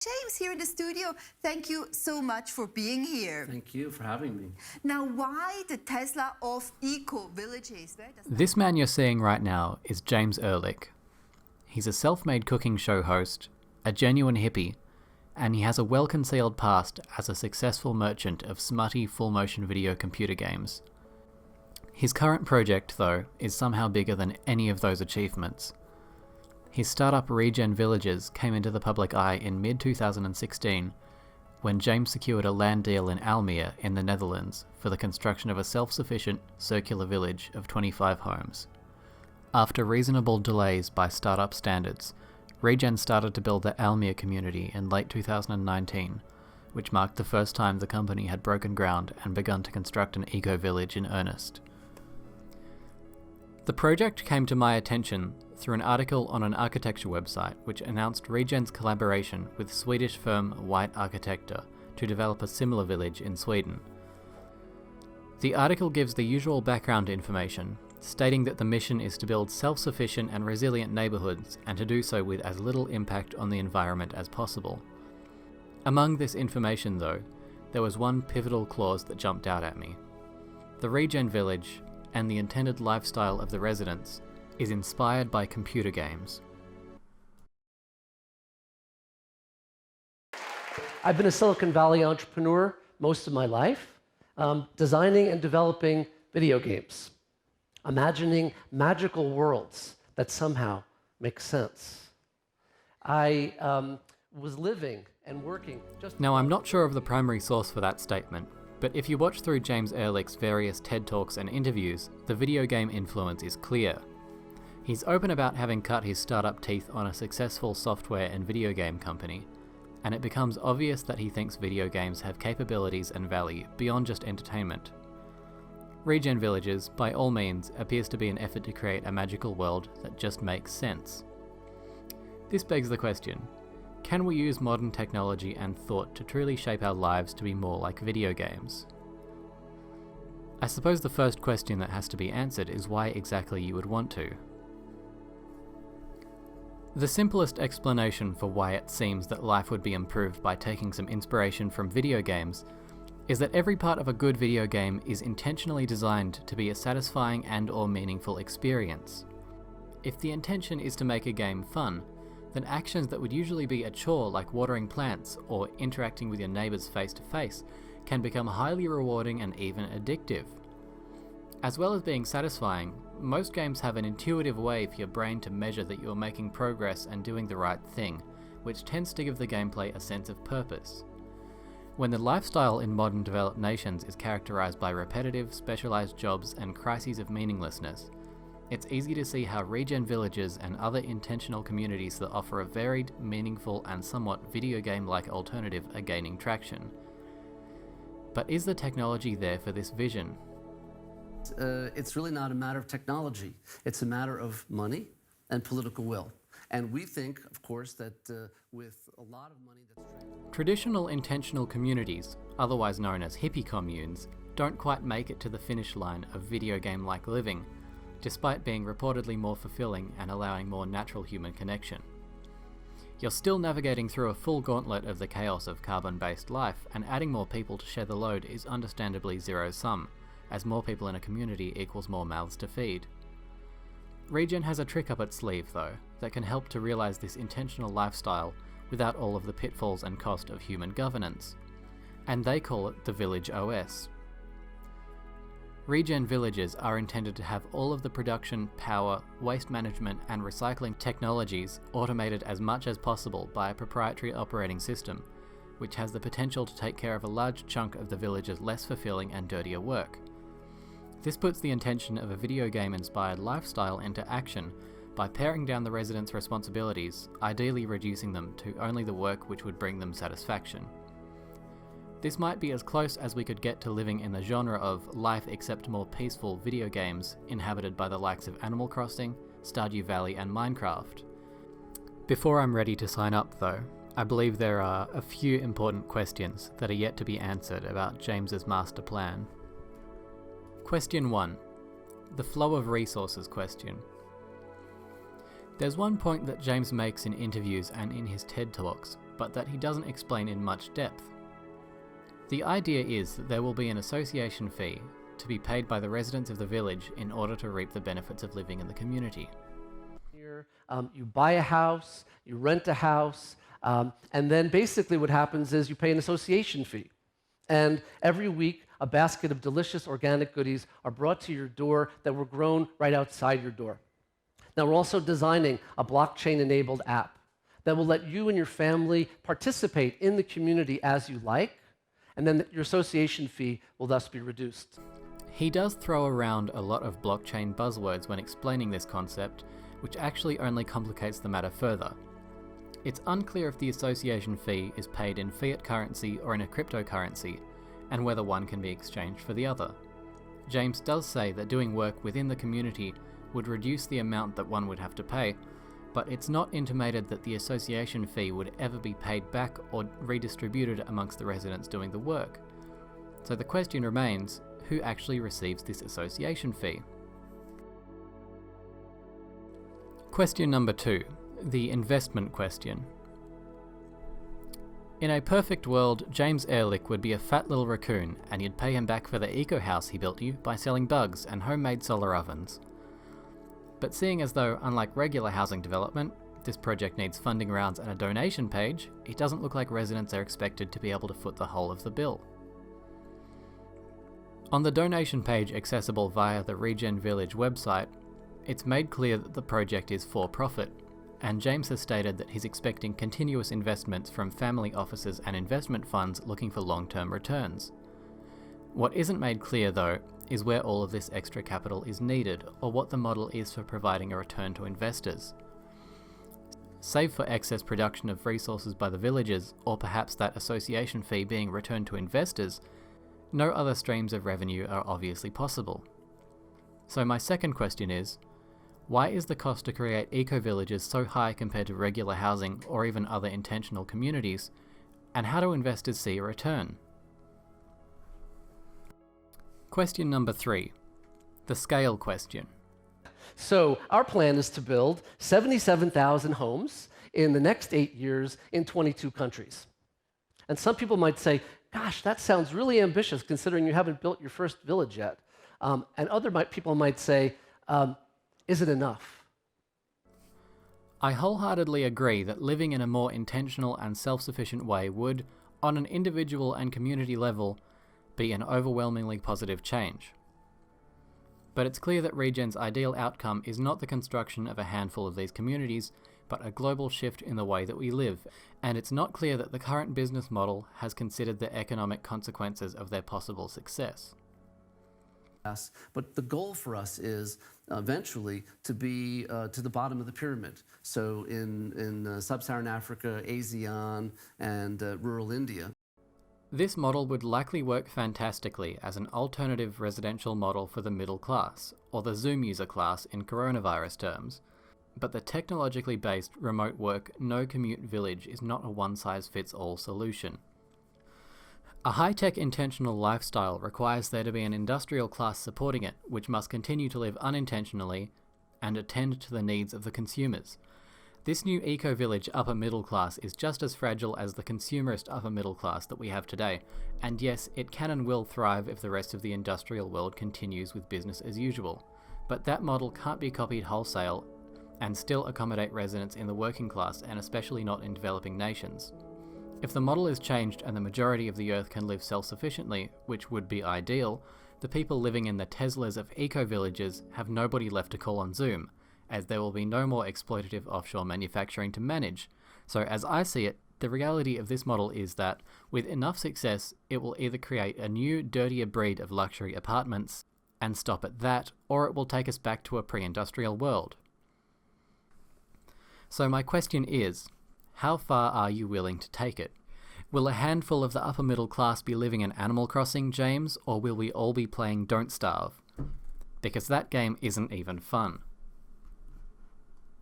James here in the studio, thank you so much for being here. Thank you for having me. Now, why the Tesla of eco-villages? This man you're seeing right now is James Ehrlich. He's a self-made cooking show host, a genuine hippie, and he has a well-concealed past as a successful merchant of smutty full-motion video computer games. His current project, though, is somehow bigger than any of those achievements. His startup ReGen Villages came into the public eye in mid-2016 when James secured a land deal in Almere in the Netherlands for the construction of a self-sufficient circular village of 25 homes. After reasonable delays by startup standards, ReGen started to build the Almere community in late 2019, which marked the first time the company had broken ground and begun to construct an eco-village in earnest. The project came to my attention through an article on an architecture website which announced ReGen's collaboration with Swedish firm White Arkitekter to develop a similar village in Sweden. The article gives the usual background information, stating that the mission is to build self-sufficient and resilient neighbourhoods and to do so with as little impact on the environment as possible. Among this information, though, there was one pivotal clause that jumped out at me. The ReGen village, and the intended lifestyle of the residents, is inspired by computer games. I've been a Silicon Valley entrepreneur most of my life, designing and developing video games, imagining magical worlds that somehow make sense. I was living and working just... Now, I'm not sure of the primary source for that statement, but if you watch through James Ehrlich's various TED Talks and interviews, the video game influence is clear. He's open about having cut his startup teeth on a successful software and video game company, and it becomes obvious that he thinks video games have capabilities and value beyond just entertainment. ReGen Villages, by all means, appears to be an effort to create a magical world that just makes sense. This begs the question, can we use modern technology and thought to truly shape our lives to be more like video games? I suppose the first question that has to be answered is why exactly you would want to. The simplest explanation for why it seems that life would be improved by taking some inspiration from video games is that every part of a good video game is intentionally designed to be a satisfying and/or meaningful experience. If the intention is to make a game fun, then actions that would usually be a chore like watering plants or interacting with your neighbours face to face can become highly rewarding and even addictive. As well as being satisfying, most games have an intuitive way for your brain to measure that you're making progress and doing the right thing, which tends to give the gameplay a sense of purpose. When the lifestyle in modern developed nations is characterized by repetitive, specialized jobs and crises of meaninglessness, it's easy to see how ReGen Villages and other intentional communities that offer a varied, meaningful and somewhat video game-like alternative are gaining traction. But is the technology there for this vision? It's really not a matter of technology. It's a matter of money and political will. And we think, of course, that with a lot of money that's... Traditional intentional communities, otherwise known as hippie communes, don't quite make it to the finish line of video game-like living, despite being reportedly more fulfilling and allowing more natural human connection. You're still navigating through a full gauntlet of the chaos of carbon-based life, and adding more people to share the load is understandably zero-sum, as more people in a community equals more mouths to feed. ReGen has a trick up its sleeve, though, that can help to realize this intentional lifestyle without all of the pitfalls and cost of human governance, and they call it the Village OS. ReGen Villages are intended to have all of the production, power, waste management and recycling technologies automated as much as possible by a proprietary operating system, which has the potential to take care of a large chunk of the village's less fulfilling and dirtier work. This puts the intention of a video game-inspired lifestyle into action by paring down the residents' responsibilities, ideally reducing them to only the work which would bring them satisfaction. This might be as close as we could get to living in the genre of life except more peaceful video games inhabited by the likes of Animal Crossing, Stardew Valley and Minecraft. Before I'm ready to sign up though, I believe there are a few important questions that are yet to be answered about James's master plan. Question 1. The flow of resources question. There's one point that James makes in interviews and in his TED Talks, but that he doesn't explain in much depth. The idea is that there will be an association fee to be paid by the residents of the village in order to reap the benefits of living in the community. You buy a house, you rent a house, and then basically what happens is you pay an association fee. And every week, a basket of delicious organic goodies are brought to your door that were grown right outside your door. Now, we're also designing a blockchain-enabled app that will let you and your family participate in the community as you like, and then your association fee will thus be reduced. He does throw around a lot of blockchain buzzwords when explaining this concept, which actually only complicates the matter further. It's unclear if the association fee is paid in fiat currency or in a cryptocurrency, and whether one can be exchanged for the other. James does say that doing work within the community would reduce the amount that one would have to pay, but it's not intimated that the association fee would ever be paid back or redistributed amongst the residents doing the work. So the question remains, who actually receives this association fee? Question number 2, the investment question. In a perfect world, James Ehrlich would be a fat little raccoon, and you'd pay him back for the eco-house he built you by selling bugs and homemade solar ovens. But seeing as though, unlike regular housing development, this project needs funding rounds and a donation page, it doesn't look like residents are expected to be able to foot the whole of the bill. On the donation page accessible via the ReGen Village website, it's made clear that the project is for profit, and James has stated that he's expecting continuous investments from family offices and investment funds looking for long-term returns. What isn't made clear, though, is where all of this extra capital is needed, or what the model is for providing a return to investors. Save for excess production of resources by the villagers, or perhaps that association fee being returned to investors, no other streams of revenue are obviously possible. So my second question is, why is the cost to create eco-villages so high compared to regular housing or even other intentional communities, and how do investors see a return? Question number 3, the scale question. So our plan is to build 77,000 homes in the next 8 years in 22 countries. And some people might say, gosh, that sounds really ambitious considering you haven't built your first village yet. And other people might say, is it enough? I wholeheartedly agree that living in a more intentional and self-sufficient way would, on an individual and community level, be an overwhelmingly positive change. But it's clear that ReGen's ideal outcome is not the construction of a handful of these communities, but a global shift in the way that we live, and it's not clear that the current business model has considered the economic consequences of their possible success. But the goal for us is eventually to be to the bottom of the pyramid. So in sub-Saharan Africa, ASEAN, and rural India. This model would likely work fantastically as an alternative residential model for the middle class, or the Zoom user class in coronavirus terms. But the technologically based remote work no commute village is not a one-size-fits-all solution. A high-tech intentional lifestyle requires there to be an industrial class supporting it, which must continue to live unintentionally and attend to the needs of the consumers. This new eco-village upper middle class is just as fragile as the consumerist upper middle class that we have today, and yes, it can and will thrive if the rest of the industrial world continues with business as usual. But that model can't be copied wholesale and still accommodate residents in the working class, and especially not in developing nations. If the model is changed and the majority of the Earth can live self-sufficiently, which would be ideal, the people living in the Teslas of eco-villages have nobody left to call on Zoom, as there will be no more exploitative offshore manufacturing to manage. So as I see it, the reality of this model is that, with enough success, it will either create a new, dirtier breed of luxury apartments and stop at that, or it will take us back to a pre-industrial world. So my question is, how far are you willing to take it? Will a handful of the upper middle class be living in Animal Crossing, James, or will we all be playing Don't Starve? Because that game isn't even fun.